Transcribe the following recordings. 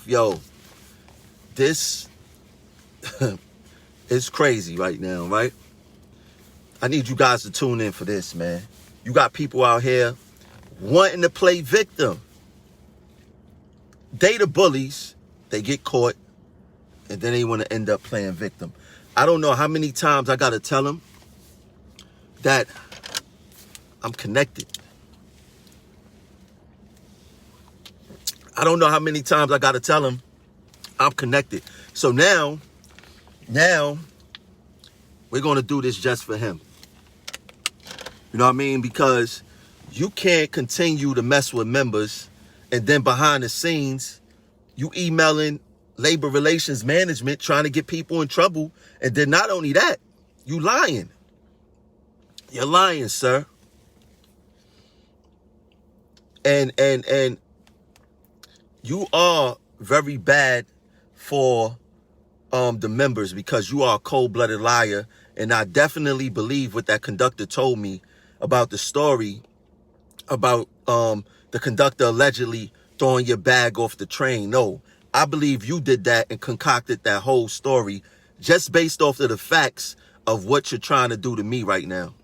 Yo, this is crazy right now, right? I need you guys to tune in for this, man. You got people out here wanting to play victim. They the bullies, they get caught, and then they want to end up playing victim. I don't know how many times I got to tell them that I'm connected. I don't know how many times I got to tell them I'm connected. So now we're going to do this just for him. You know what I mean? Because you can't continue to mess with members and then behind the scenes, you emailing labor relations management trying to get people in trouble. And then not only that, you lying. You're lying, sir. And you are very bad for the members because you are a cold-blooded liar. And I definitely believe what that conductor told me about the story about the conductor allegedly throwing your bag off the train. No, I believe you did that and concocted that whole story just based off of the facts of what you're trying to do to me right now.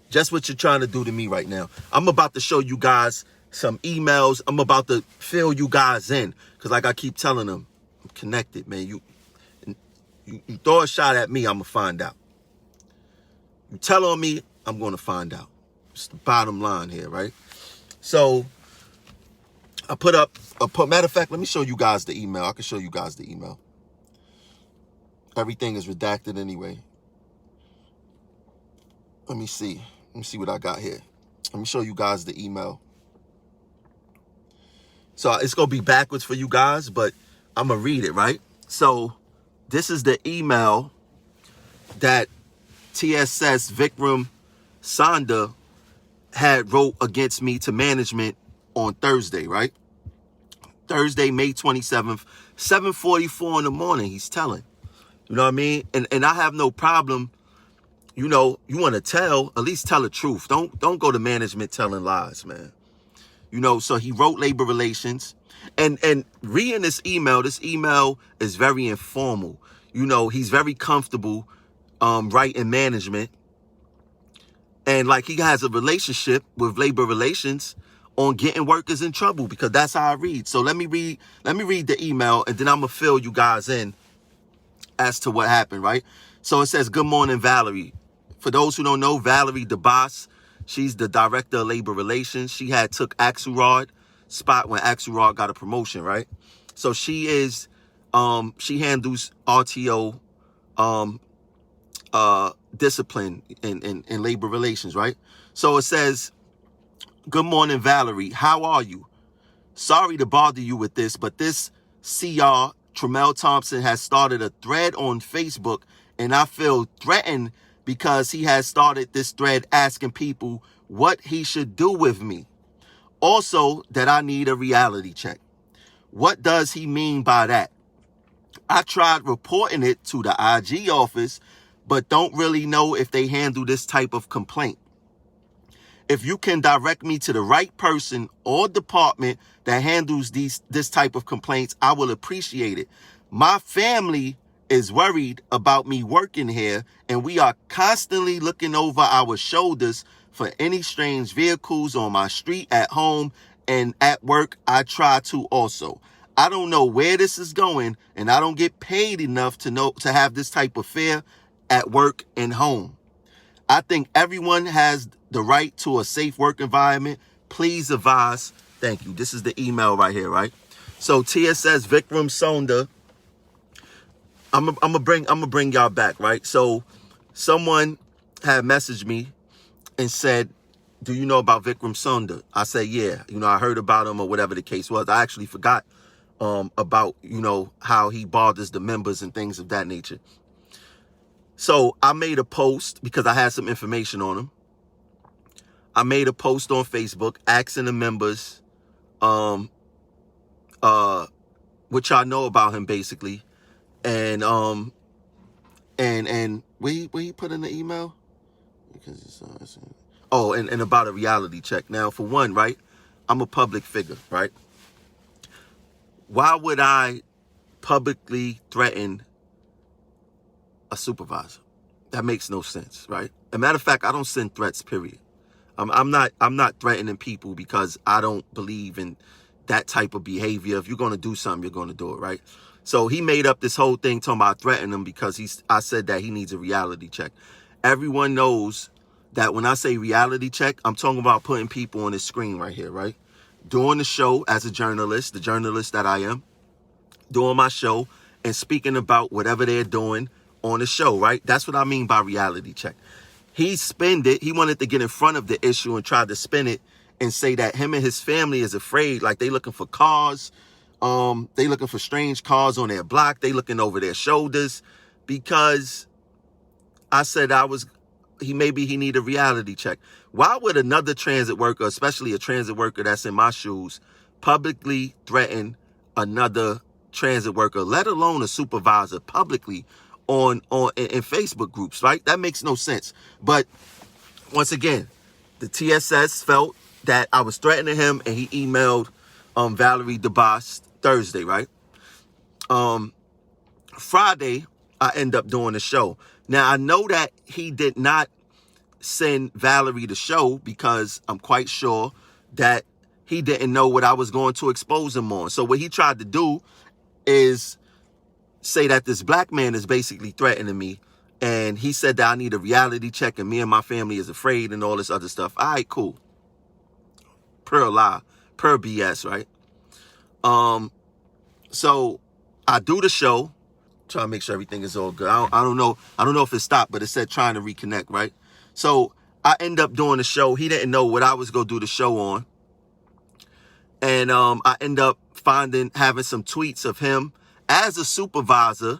Just what you're trying to do to me right now. I'm about to show you guys some emails. I'm about to fill you guys in. Because like I keep telling them, I'm connected, man. You throw a shot at me, I'm going to find out. You tell on me, I'm going to find out. It's the bottom line here, right? So I put up, matter of fact, let me show you guys the email. I can show you guys the email. Everything is redacted anyway. Let me see what I got here. Let me show you guys the email. So it's going to be backwards for you guys, but I'm going to read it, right? So this is the email that TSS Vikram Sanda had wrote against me to management on Thursday, right? Thursday, May 27th, 7:44 in the morning, he's telling. You know what I mean? And I have no problem. You know, you want to tell, at least tell the truth. Don't go to management telling lies, man. You know, so he wrote labor relations. And reading this email is very informal. You know, he's very comfortable writing management. And like he has a relationship with labor relations on getting workers in trouble because that's how I read. So let me read the email and then I'm going to fill you guys in as to what happened, right? So it says, good morning, Valerie. For those who don't know, Valerie DeBoss, she's the director of labor relations. She had took Axelrod spot when Axelrod got a promotion, right? So she is, she handles RTO discipline in labor relations, right? So it says, good morning, Valerie. How are you? Sorry to bother you with this, but this CR, Tremel Thompson, has started a thread on Facebook, and I feel threatened because he has started this thread asking people what he should do with me. Also, that I need a reality check. What does he mean by that? I tried reporting it to the IG office, but don't really know if they handle this type of complaint. If you can direct me to the right person or department that handles this type of complaints, I will appreciate it. My family is worried about me working here, and we are constantly looking over our shoulders for any strange vehicles on my street, at home, and at work. I try to also. I don't know where this is going, and I don't get paid enough to have this type of fear at work and home. I think everyone has the right to a safe work environment. Please advise. Thank you. This is the email right here, right? So TSS Vikram Sanda, I'm gonna bring y'all back, right? So someone had messaged me and said, do you know about Vikram Sanda? I said, yeah, you know, I heard about him or whatever the case was. I actually forgot about, you know, how he bothers the members and things of that nature. So I made a post because I had some information on him. I made a post on Facebook asking the members what y'all know about him, basically. And where he put in the email? Because and about a reality check. Now, for one, right, I'm a public figure, right? why would I publicly threaten a supervisor? That makes no sense, right? As a matter of fact, I don't send threats, period. I'm not threatening people because I don't believe in that type of behavior. If you're going to do something, you're going to do it, right? So he made up this whole thing talking about threatening him because I said that he needs a reality check. Everyone knows that when I say reality check, I'm talking about putting people on this screen right here, right? Doing the show as a journalist, the journalist that I am, doing my show and speaking about whatever they're doing on the show, right? That's what I mean by reality check. He spinned it. He wanted to get in front of the issue and tried to spin it and say that him and his family is afraid, like they looking for cars. They looking for strange cars on their block. They looking over their shoulders because I said maybe he need a reality check. Why would another transit worker, especially a transit worker that's in my shoes, publicly threaten another transit worker, let alone a supervisor, publicly in Facebook groups, right? That makes no sense. But once again, the TSS felt that I was threatening him, and he emailed Valerie DeBoss Thursday, right? Friday, I end up doing the show. Now, I know that he did not send Valerie the show because I'm quite sure that he didn't know what I was going to expose him on. So what he tried to do is say that this black man is basically threatening me. And he said that I need a reality check and me and my family is afraid and all this other stuff. All right, cool. Per lie, per BS, right? So I do the show, try to make sure everything is all good. I don't know if it stopped, but it said trying to reconnect, right? So I end up doing the show. He didn't know what I was going to do the show on. And I end up having some tweets of him as a supervisor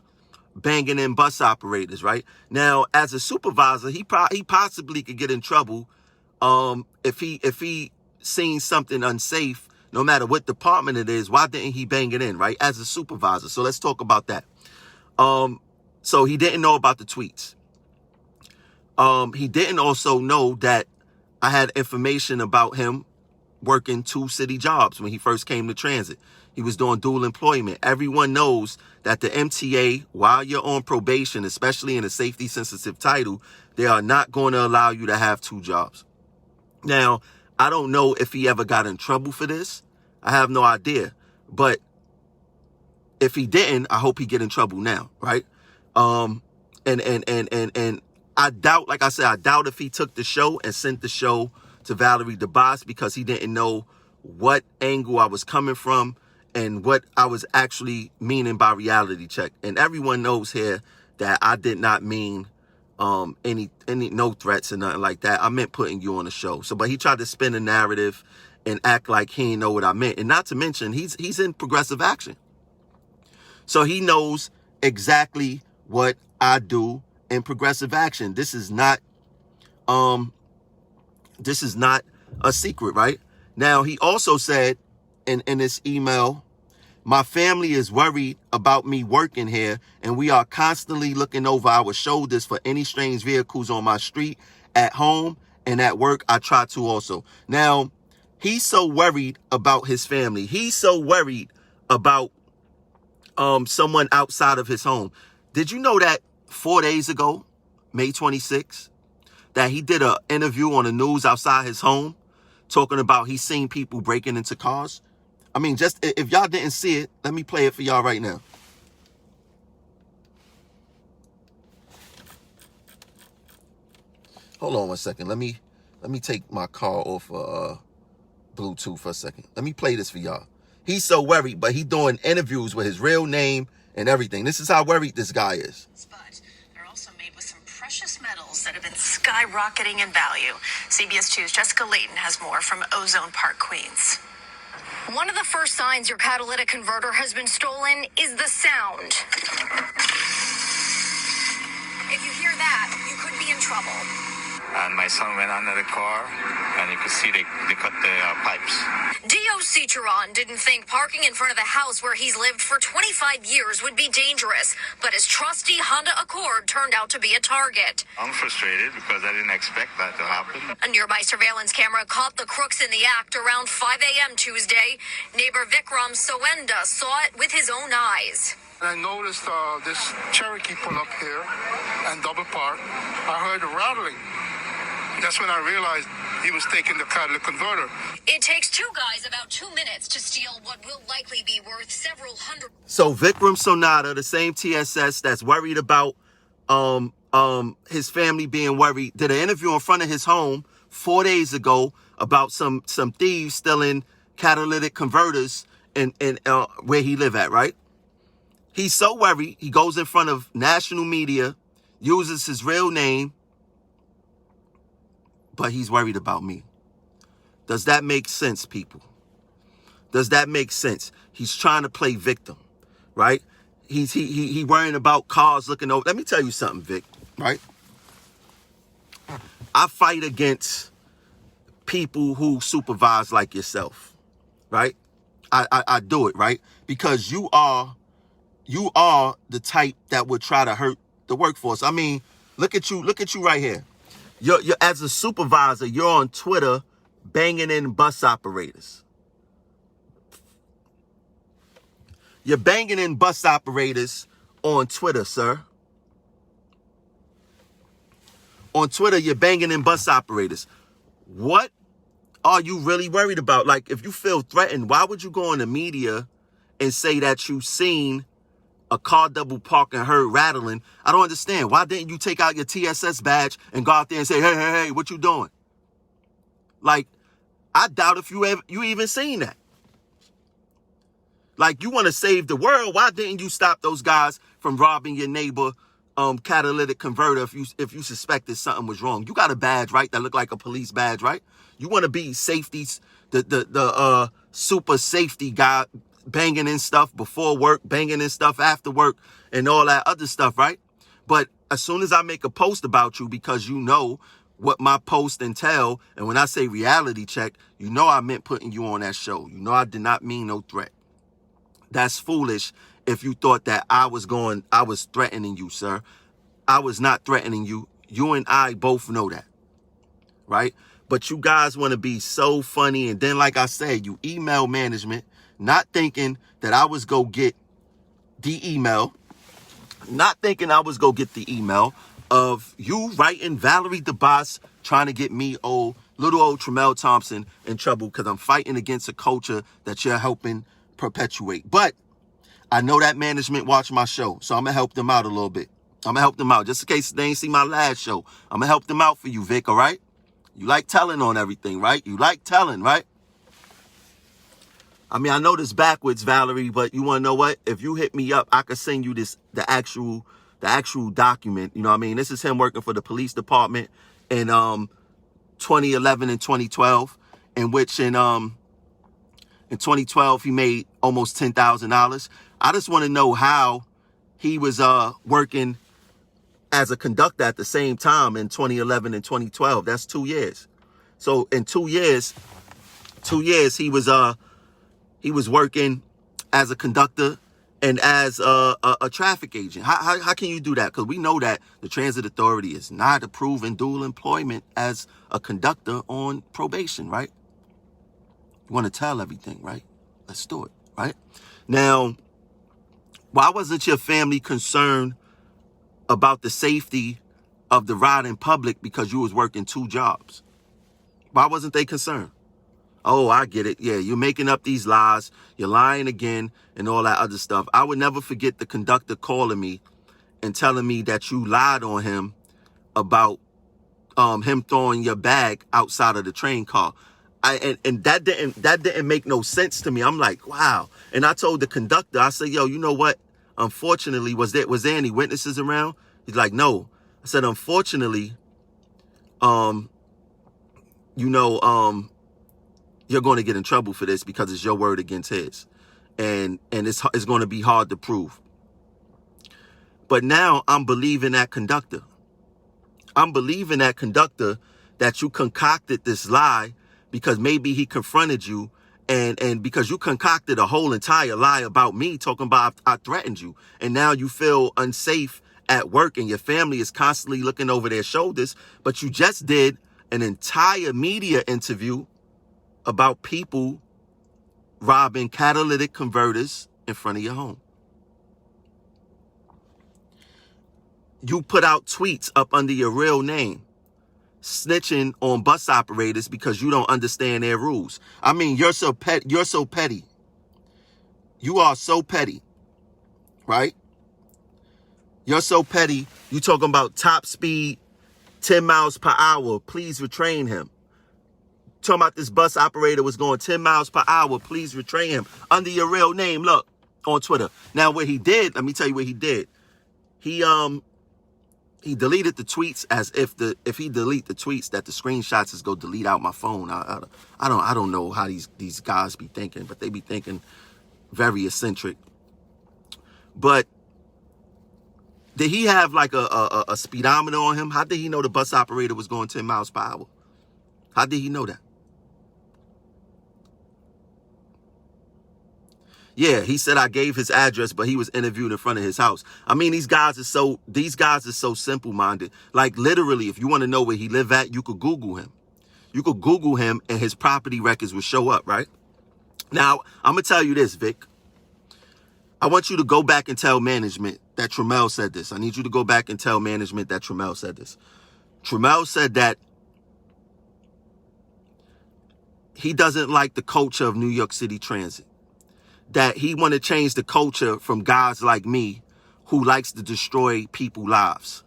banging in bus operators, right? Now, as a supervisor, he possibly could get in trouble if he seen something unsafe, no matter what department it is. Why didn't he bang it in, right? As a supervisor. So let's talk about that. So he didn't know about the tweets. He didn't also know that I had information about him working 2 city jobs when he first came to transit. He was doing dual employment. Everyone knows that the MTA, while you're on probation, especially in a safety sensitive title, they are not going to allow you to have 2 jobs. Now, I don't know if he ever got in trouble for this. I have no idea. But if he didn't, I hope he get in trouble now, right? And I doubt, like I said, I doubt if he took the show and sent the show to Valerie DeBoss because he didn't know what angle I was coming from and what I was actually meaning by reality check. And everyone knows here that I did not mean any no threats or nothing like that. I meant putting you on the show. So, but he tried to spin a narrative and act like he didn't know what I meant. And not to mention, he's in Progressive Action. So he knows exactly what I do in Progressive Action. This is not a secret, right? Now, he also said in this email, my family is worried about me working here, and we are constantly looking over our shoulders for any strange vehicles on my street, at home, and at work. I try to also. Now, he's so worried about his family. He's so worried about someone outside of his home. Did you know that 4 days ago, May 26th, that he did an interview on the news outside his home talking about he's seen people breaking into cars? I mean, just if y'all didn't see it, let me play it for y'all right now. Hold on one second. Let me take my car off Bluetooth for a second. Let me play this for y'all. He's so worried, but he's doing interviews with his real name and everything. This is how worried this guy is. But they're also made with some precious metals that have been skyrocketing in value. CBS 2's Jessica Layton has more from Ozone Park, Queens. One of the first signs your catalytic converter has been stolen is the sound. If you hear that, you could be in trouble. and my son went under the car, and you could see they cut the pipes. DOC Chiron didn't think parking in front of the house where he's lived for 25 years would be dangerous, but his trusty Honda Accord turned out to be a target. I'm frustrated because I didn't expect that to happen. A nearby surveillance camera caught the crooks in the act around 5 a.m. Tuesday. Neighbor Vikram Sowenda saw it with his own eyes. I noticed this Cherokee pull up here and double park. I heard a rattling. That's when I realized he was taking the catalytic converter. It takes two guys about 2 minutes to steal what will likely be worth several hundred. So Vikram Sonata, the same TSS that's worried about his family being worried, did an interview in front of his home 4 days ago about some thieves stealing catalytic converters in where he live at, right? He's so worried, he goes in front of national media, uses his real name, but he's worried about me. Does that make sense, people? Does that make sense? He's trying to play victim, right? He worrying about cars looking over. Let me tell you something, Vic, right? I fight against people who supervise like yourself, right? I do it, right? Because you are the type that would try to hurt the workforce. I mean, look at you right here. You're as a supervisor, you're on Twitter banging in bus operators. You're banging in bus operators on Twitter, sir. On Twitter, you're banging in bus operators. What are you really worried about? Like, if you feel threatened, why would you go on the media and say that you've seen a car double park and heard rattling? I don't understand. Why didn't you take out your TSS badge and go out there and say, hey, what you doing? Like, I doubt if you even seen that. Like, you want to save the world. Why didn't you stop those guys from robbing your neighbor catalytic converter if you suspected something was wrong? You got a badge, right? That look like a police badge, right? You want to be safety, the super safety guy, banging in stuff before work, banging in stuff after work, and all that other stuff, right? But as soon as I make a post about you, because you know what my post entail, and when I say reality check, you know I meant putting you on that show. You know I did not mean no threat. That's foolish if you thought that I was threatening you, sir. I was not threatening you. You and I both know that, right? But you guys want to be so funny, and then, like I said, you email management, not thinking that I was go get the email, of you writing Valerie DeBoss trying to get me, little old Tramel Thompson, in trouble because I'm fighting against a culture that you're helping perpetuate. But I know that management watch my show, so I'm going to help them out a little bit. I'm going to help them out. Just in case they ain't see my last show, I'm going to help them out for you, Vic, all right? You like telling on everything, right? You like telling, right? I mean, I know this backwards, Valerie, but you want to know what? If you hit me up, I could send you the actual document. You know what I mean? This is him working for the police department in 2011 and 2012, in which in 2012 he made almost $10,000. I just want to know how he was working as a conductor at the same time in 2011 and 2012. That's 2 years. So in 2 years he was working as a conductor and as a traffic agent. How can you do that? Because we know that the Transit Authority is not approving dual employment as a conductor on probation, right? You want to tell everything, right? Let's do it, right? Now, why wasn't your family concerned about the safety of the ride in public because you was working 2 jobs? Why wasn't they concerned? Oh, I get it. Yeah, you're making up these lies. You're lying again and all that other stuff. I would never forget the conductor calling me and telling me that you lied on him about him throwing your bag outside of the train car. And that didn't make no sense to me. I'm like, wow. And I told the conductor, I said, yo, you know what? Unfortunately, was there any witnesses around? He's like, no. I said, unfortunately, you're going to get in trouble for this because it's your word against his. And it's going to be hard to prove. But now I'm believing that conductor. I'm believing that conductor that you concocted this lie because maybe he confronted you and because you concocted a whole entire lie about me talking about I threatened you. And now you feel unsafe at work and your family is constantly looking over their shoulders. But you just did an entire media interview about people robbing catalytic converters in front of your home. You put out tweets up under your real name, snitching on bus operators because you don't understand their rules. I mean, you're so petty. You're so petty. You are so petty, right? You're so petty. You talking about top speed, 10 miles per hour. Please retrain him. Talking about this bus operator was going 10 miles per hour. Please retrain him under your real name. Look on Twitter. Now, what he did, let me tell you what he did. He deleted the tweets as if he delete the tweets that the screenshots is go delete out my phone. I don't know how these guys be thinking, but they be thinking very eccentric. But did he have like a speedometer on him? How did he know the bus operator was going 10 miles per hour? How did he know that? Yeah, he said I gave his address, but he was interviewed in front of his house. I mean, these guys are so simple-minded. Like, literally, if you want to know where he live at, you could Google him. You could Google him, and his property records will show up, right? Now, I'm going to tell you this, Vic. I want you to go back and tell management that Tremel said this. I need you to go back and tell management that Tremel said this. Tremel said that he doesn't like the culture of New York City Transit. That he want to change the culture from guys like me who likes to destroy people's lives.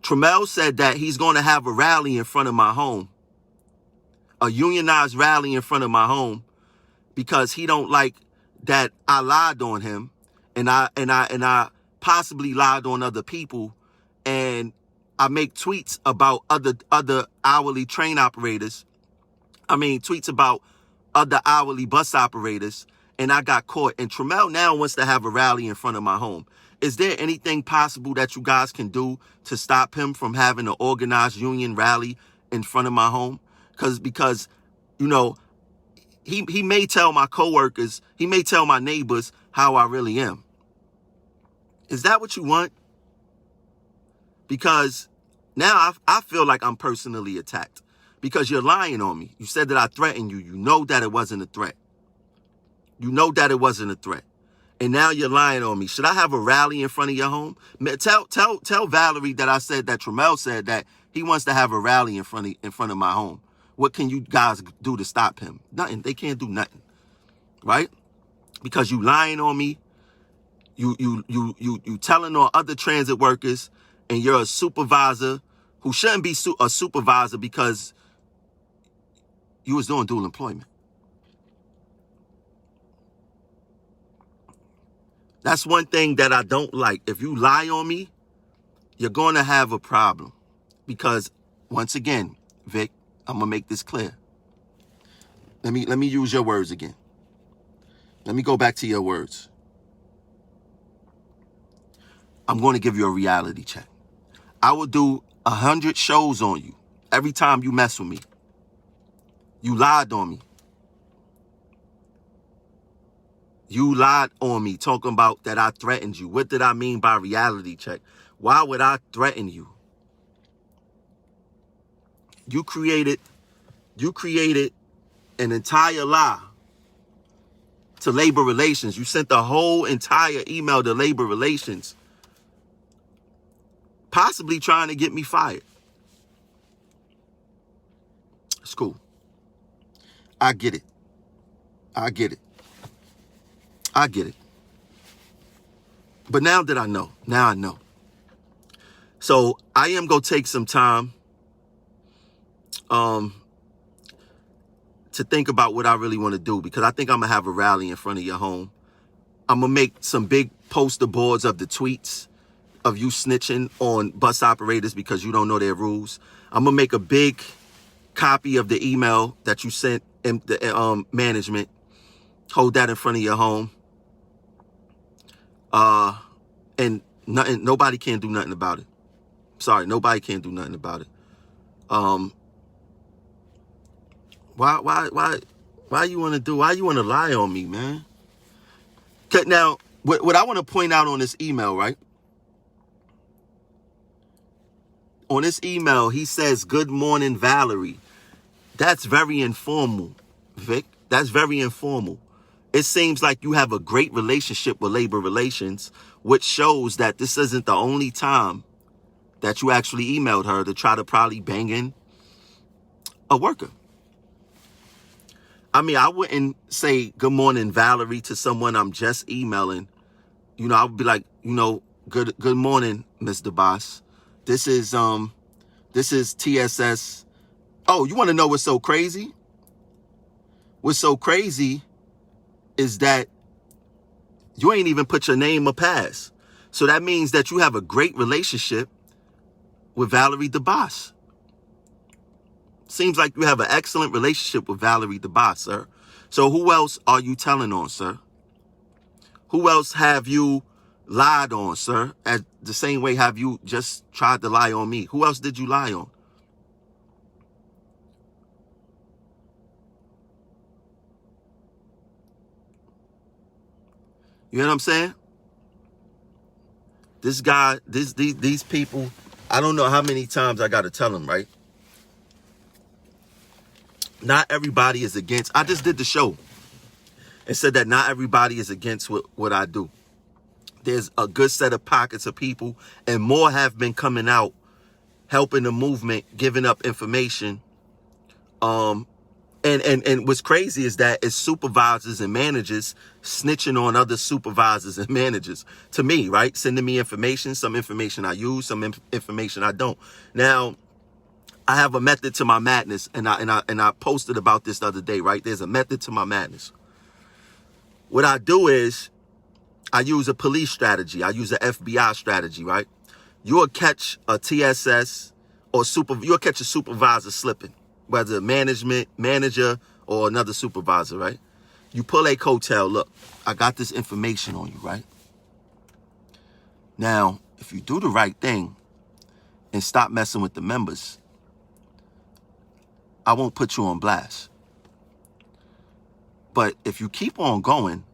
Tremel said that he's going to have a rally in front of my home, a unionized rally in front of my home, because he don't like that I lied on him and I possibly lied on other people, and I make tweets about other hourly train operators. I mean, tweets about other hourly bus operators. And I got caught. And Tremel now wants to have a rally in front of my home. Is there anything possible that you guys can do to stop him from having an organized union rally in front of my home? Because you know, he may tell my coworkers, he may tell my neighbors how I really am. Is that what you want? Because now I feel like I'm personally attacked because you're lying on me. You said that I threatened you. You know that it wasn't a threat. You know that it wasn't a threat. And now you're lying on me. Should I have a rally in front of your home? Tell Valerie that I said that Tremel said that he wants to have a rally in front of my home. What can you guys do to stop him? Nothing. They can't do nothing. Right? Because you lying on me. You telling on other transit workers, and you're a supervisor who shouldn't be a supervisor because you was doing dual employment. That's one thing that I don't like. If you lie on me, you're going to have a problem. Because, once again, Vic, I'm going to make this clear. Let me use your words again. Let me go back to your words. I'm going to give you a reality check. I will do 100 shows on you every time you mess with me. You lied on me. You lied on me talking about that I threatened you. What did I mean by reality check? Why would I threaten you? You created an entire lie to labor relations. You sent the whole entire email to labor relations, possibly trying to get me fired. It's cool. I get it. I get it. I get it. But now that I know, now I know. So I am going to take some time to think about what I really want to do, because I think I'm going to have a rally in front of your home. I'm going to make some big poster boards of the tweets of you snitching on bus operators because you don't know their rules. I'm going to make a big copy of the email that you sent the management. Hold that in front of your home. And nobody can do nothing about it. Sorry, nobody can't do nothing about it. Why you want to do? Why you want to lie on me, man? Now, what I want to point out on this email, right? On this email, he says, "Good morning, Valerie." That's very informal, Vic. That's very informal. It seems like you have a great relationship with labor relations, which shows that this isn't the only time that you actually emailed her to try to probably bang in a worker. I mean, I wouldn't say "Good morning, Valerie" to someone I'm just emailing. You know, I would be like, good morning, Mr. Boss. This is TSS. Oh, you want to know what's so crazy? What's so crazy is that you ain't even put your name or pass. So that means that you have a great relationship with Valerie DeBoss. Seems like you have an excellent relationship with Valerie DeBoss, sir. So who else are you telling on, sir? Who else have you lied on, sir? At the same way have you just tried to lie on me? Who else did you lie on? You know what I'm saying? This guy, these people, I don't know how many times I got to tell them, right? Not everybody is against. I just did the show and said that not everybody is against what I do. There's a good set of pockets of people, and more have been coming out, helping the movement, giving up information. And what's crazy is that it's supervisors and managers snitching on other supervisors and managers to me, right? Sending me information, some information I use, some information I don't. Now, I have a method to my madness, and I posted about this the other day, right? There's a method to my madness. What I do is I use a police strategy. I use an FBI strategy, right? You'll catch a TSS or you'll catch a supervisor slipping, whether manager, or another supervisor, right? You pull a coattail. Look, I got this information on you, right? Now, if you do the right thing and stop messing with the members, I won't put you on blast. But if you keep on going,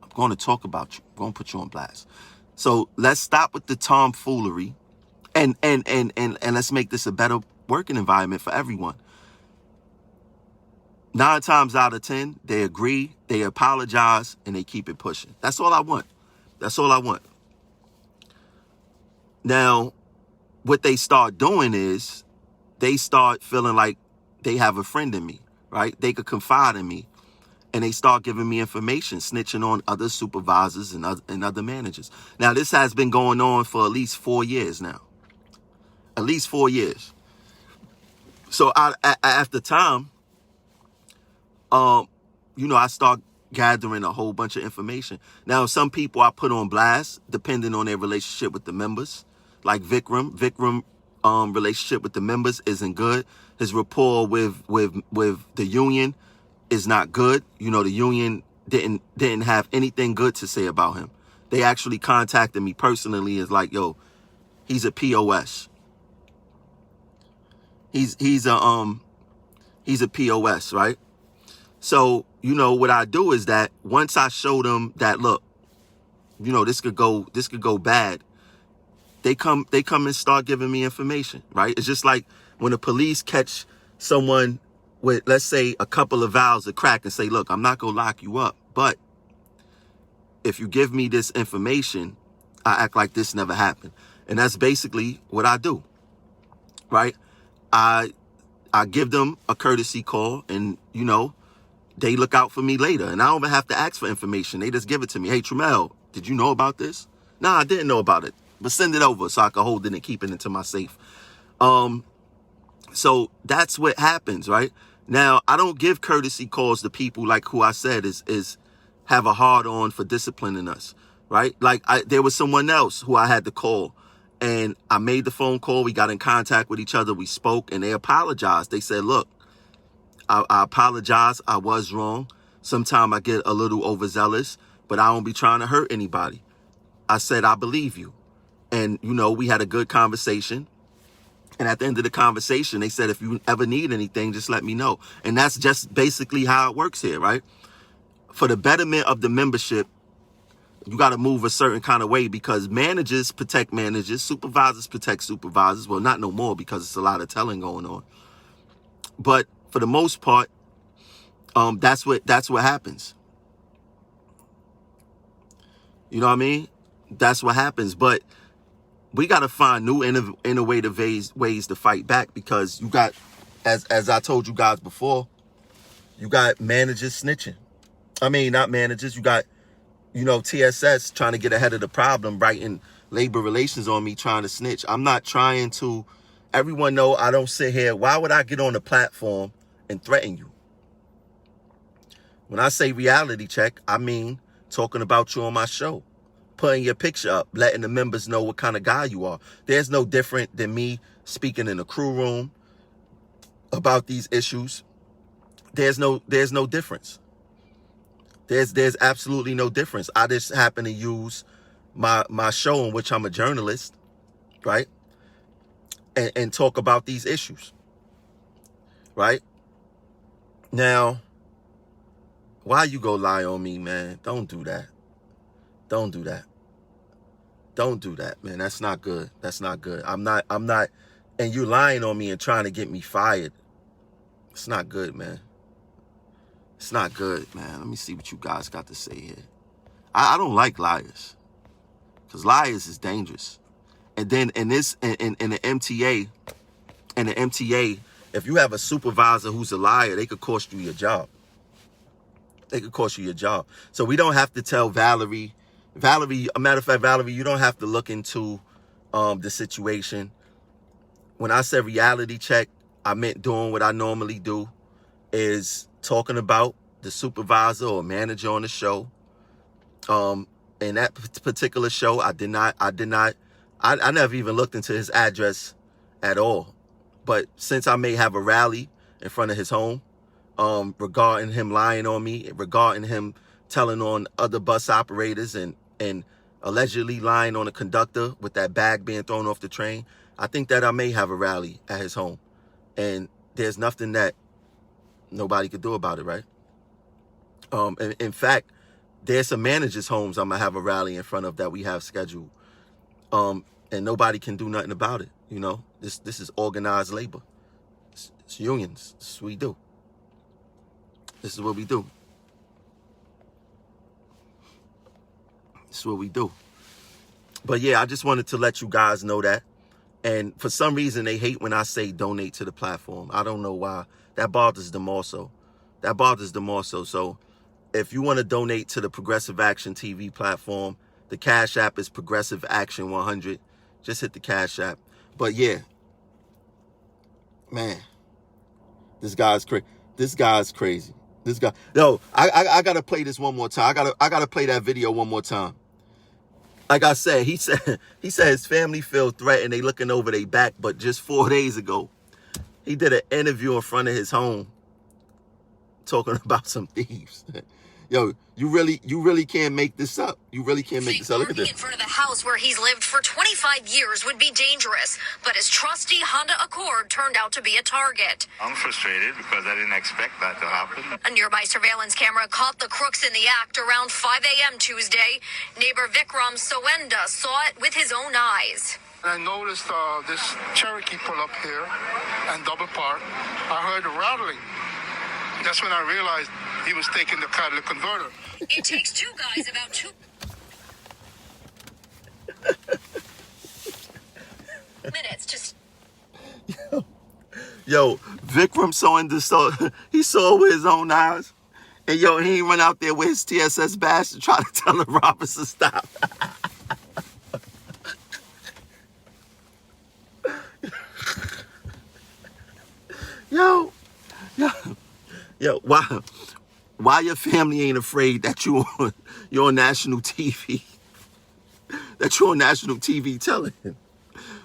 I'm going to talk about you. I'm going to put you on blast. So let's stop with the tomfoolery and let's make this a better working environment for everyone. 9 times out of 10, they agree, they apologize, and they keep it pushing. That's all I want. That's all I want. Now, what they start doing is they start feeling like they have a friend in me, right? They could confide in me, and they start giving me information, snitching on other supervisors and other managers. Now, this has been going on for at least 4 years now. At least 4 years. So after time, I start gathering a whole bunch of information. Now, some people I put on blast, depending on their relationship with the members, like Vikram. Vikram, relationship with the members isn't good. His rapport with the union is not good. You know, the union didn't have anything good to say about him. They actually contacted me personally as like, yo, he's a POS. He's a POS, right? So, what I do is that once I show them that, look, this could go bad, they come and start giving me information, right? It's just like when the police catch someone with, let's say, a couple of vials of crack and say, look, I'm not going to lock you up, but if you give me this information, I act like this never happened. And that's basically what I do, right? I give them a courtesy call, and, they look out for me later. And I don't even have to ask for information. They just give it to me. Hey, Tremel, did you know about this? Nah, I didn't know about it. But send it over so I can hold it and keep it into my safe. So that's what happens, right? Now, I don't give courtesy calls to people like who I said is have a hard on for disciplining us, right? Like there was someone else who I had to call, and I made the phone call. We got in contact with each other. We spoke, and they apologized. They said, look, I apologize. I was wrong. Sometimes I get a little overzealous, but I don't be trying to hurt anybody. I said, I believe you. And, we had a good conversation. And at the end of the conversation, they said, if you ever need anything, just let me know. And that's just basically how it works here, right? For the betterment of the membership, you got to move a certain kind of way, because managers protect managers, supervisors protect supervisors. Well, not no more, because it's a lot of telling going on. But for the most part, that's what happens. You know what I mean? That's what happens. But we got to find new innovative ways to fight back, because you got, as I told you guys before, you got managers snitching. I mean, not managers. You got, TSS trying to get ahead of the problem, writing labor relations on me, trying to snitch. I'm not trying to. Everyone know I don't sit here. Why would I get on the platform and threaten you? When I say reality check, I mean talking about you on my show, putting your picture up, letting the members know what kind of guy you are. There's no different than me speaking in the crew room about these issues. There's no difference. There's absolutely no difference. I just happen to use my show in which I'm a journalist, right? And talk about these issues, right? Now, why you go lie on me, man? Don't do that. Don't do that. Don't do that, man. That's not good. That's not good. I'm not, and you lying on me and trying to get me fired. It's not good, man. It's not good, man. Let me see what you guys got to say here. I don't like liars, because liars is dangerous. And then in the MTA, if you have a supervisor who's a liar, they could cost you your job. They could cost you your job. So we don't have to tell Valerie, a matter of fact, Valerie, you don't have to look into the situation. When I said reality check, I meant doing what I normally do, is talking about the supervisor or manager on the show. In that particular show, I never even looked into his address at all. But since I may have a rally in front of his home, regarding him lying on me, regarding him telling on other bus operators and allegedly lying on a conductor with that bag being thrown off the train, I think that I may have a rally at his home. And there's nothing that nobody could do about it, right? In fact, there's some managers' homes I'm going to have a rally in front of that we have scheduled. And nobody can do nothing about it, This is organized labor. It's unions. This is what we do. This is what we do. This is what we do. But yeah, I just wanted to let you guys know that. And for some reason, they hate when I say donate to the platform. I don't know why. That bothers them also. So if you want to donate to the Progressive Action TV platform, the Cash App is Progressive Action 100. Just hit the Cash App. But yeah, man, this guy's crazy. This guy, yo, I gotta play this one more time. I gotta play that video one more time. Like I said, he said his family feel threatened. They looking over their back. But just 4 days ago, he did an interview in front of his home talking about some thieves. Yo, you really can't make this up. You really can't make this up. Look at this. In front of the house where he's lived for 25 years would be dangerous, but his trusty Honda Accord turned out to be a target. I'm frustrated because I didn't expect that to happen. A nearby surveillance camera caught the crooks in the act around 5 a.m. Tuesday. Neighbor Vikram Sowenda saw it with his own eyes. I noticed this Cherokee pull up here and double park. I heard a rattling. That's when I realized he was taking the catalytic converter. It takes two guys about 2 minutes to... Yo, Vikram he saw it with his own eyes. And yo, he went out there with his TSS badge to try to tell the robbers to stop. Yo, why your family ain't afraid that you're on national TV? That you're on national TV telling him?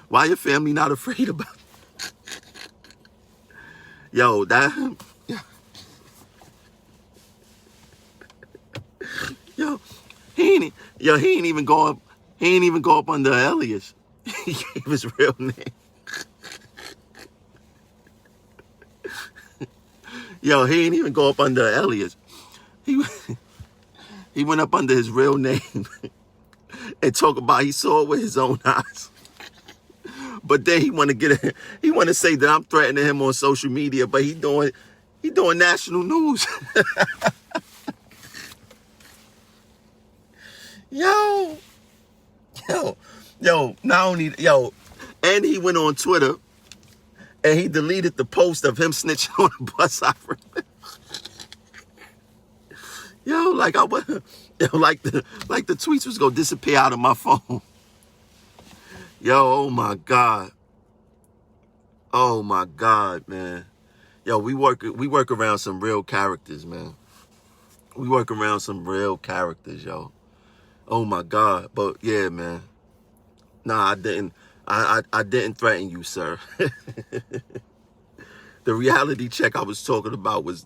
Why your family not afraid about it? Yo, he ain't even go up under alias. He gave his real name. Yo, he ain't even go up under alias. He went up under his real name and talk about he saw it with his own eyes. But then he want to say that I'm threatening him on social media, but he doing national news. Yo, not only, and he went on Twitter and he deleted the post of him snitching on a bus operator. Like the tweets was gonna disappear out of my phone. Oh my God. Oh my God, man. We work around some real characters, man. We work around some real characters, yo. Oh my God. But yeah, man. Nah, I didn't. I didn't threaten you, sir. The reality check I was talking about was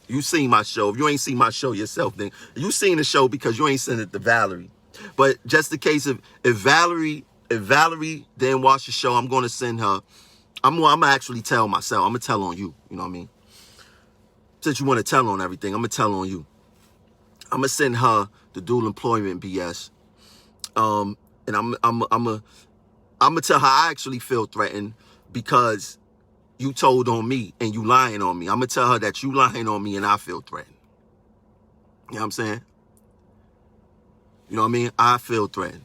you seen my show. If you ain't seen my show yourself, then you seen the show because you ain't sent it to Valerie. But just in case if Valerie didn't watch the show, I'm gonna send her. I'm gonna actually tell myself. I'm gonna tell on you. You know what I mean? Since you want to tell on everything, I'm gonna tell on you. I'm gonna send her the dual employment BS. And I'm gonna tell her I actually feel threatened because you told on me and you lying on me. I'm gonna tell her that you lying on me and I feel threatened. You know what I'm saying? You know what I mean? I feel threatened.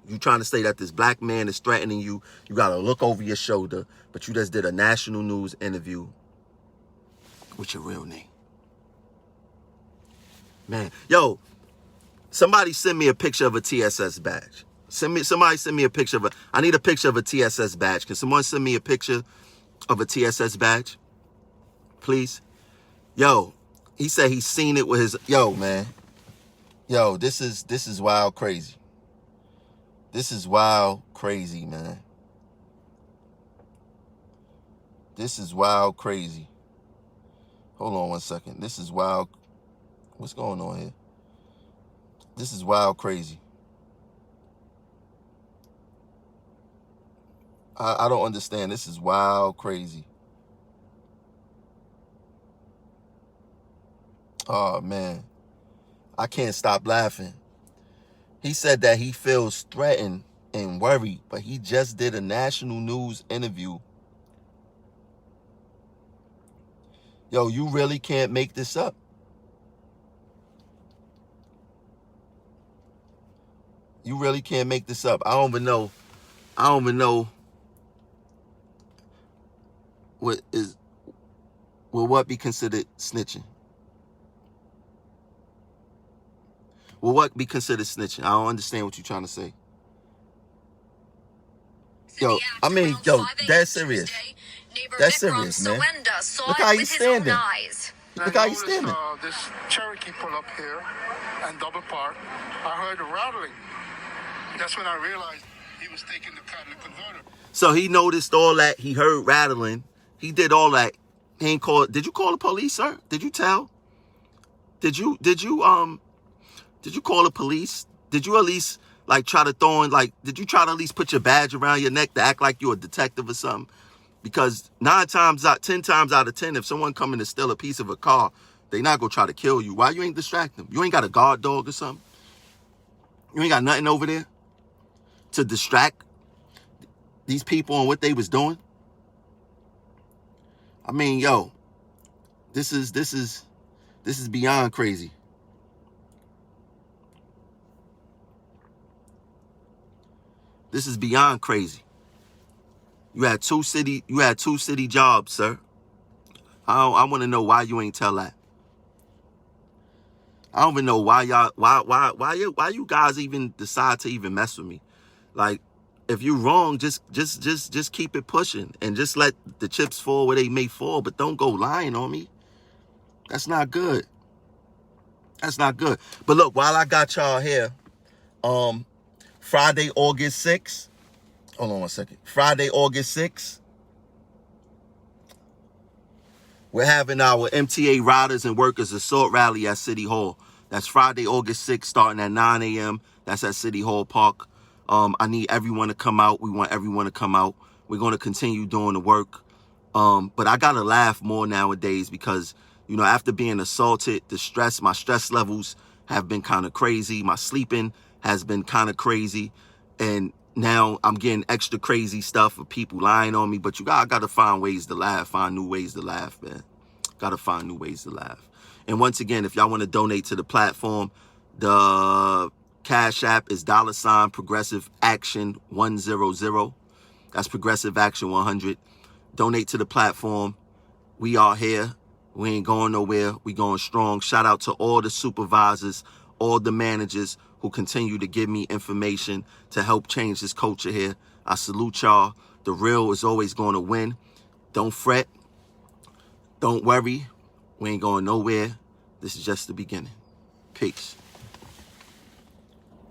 You trying to say that this black man is threatening you. You got to look over your shoulder, but you just did a national news interview with your real name. Man, somebody send me a picture of a TSS badge. Somebody send me a picture of I need a picture of a TSS badge. Can someone send me a picture of a TSS badge? Please. He said he's seen it with his, man. This is wild crazy. This is wild crazy, man. This is wild crazy. Hold on one second. This is wild. What's going on here? This is wild crazy. I don't understand. This is wild crazy. Oh, man. I can't stop laughing. He said that he feels threatened and worried, but he just did a national news interview. You really can't make this up. You really can't make this up. I don't even know what be considered snitching. Will what be considered snitching? I don't understand what you're trying to say. That's serious. That's serious, man. Look how he's standing. Look how he's standing. This Cherokee pull up here and double park. I heard a rattling. That's when I realized he was taking the catalytic converter. So he noticed all that. He heard rattling. He did all that. He ain't call. Did you call the police, sir? Did you tell? Did you call the police? Did you at least try to throw in did you try to at least put your badge around your neck to act like you're a detective or something? Because 10 times out of 10, if someone coming to steal a piece of a car, they not gonna try to kill you. Why you ain't distract them? You ain't got a guard dog or something? You ain't got nothing over there to distract these people on what they was doing? I mean, this is beyond crazy. This is beyond crazy. You had two city jobs, sir. I want to know why you ain't tell that. I don't even know why you guys even decide to even mess with me. If you're wrong, just keep it pushing and just let the chips fall where they may fall, but don't go lying on me. That's not good. That's not good. But look, while I got y'all here, Friday, August 6th. Hold on one second. Friday, August 6th. We're having our MTA Riders and Workers Assault Rally at City Hall. That's Friday, August 6th, starting at 9 a.m. That's at City Hall Park. I need everyone to come out. We want everyone to come out. We're going to continue doing the work. But I gotta laugh more nowadays because, you know, after being assaulted, my stress levels have been kind of crazy. My sleeping has been kind of crazy. And now I'm getting extra crazy stuff of people lying on me. But I gotta find ways to laugh, find new ways to laugh, man. Gotta find new ways to laugh. And once again, if y'all want to donate to the platform, the Cash App is $ Progressive Action 100. That's Progressive Action 100. Donate to the platform. We are here. We ain't going nowhere. We going strong. Shout out to all the supervisors, all the managers who continue to give me information to help change this culture here. I salute y'all. The real is always going to win. Don't fret. Don't worry. We ain't going nowhere. This is just the beginning. Peace.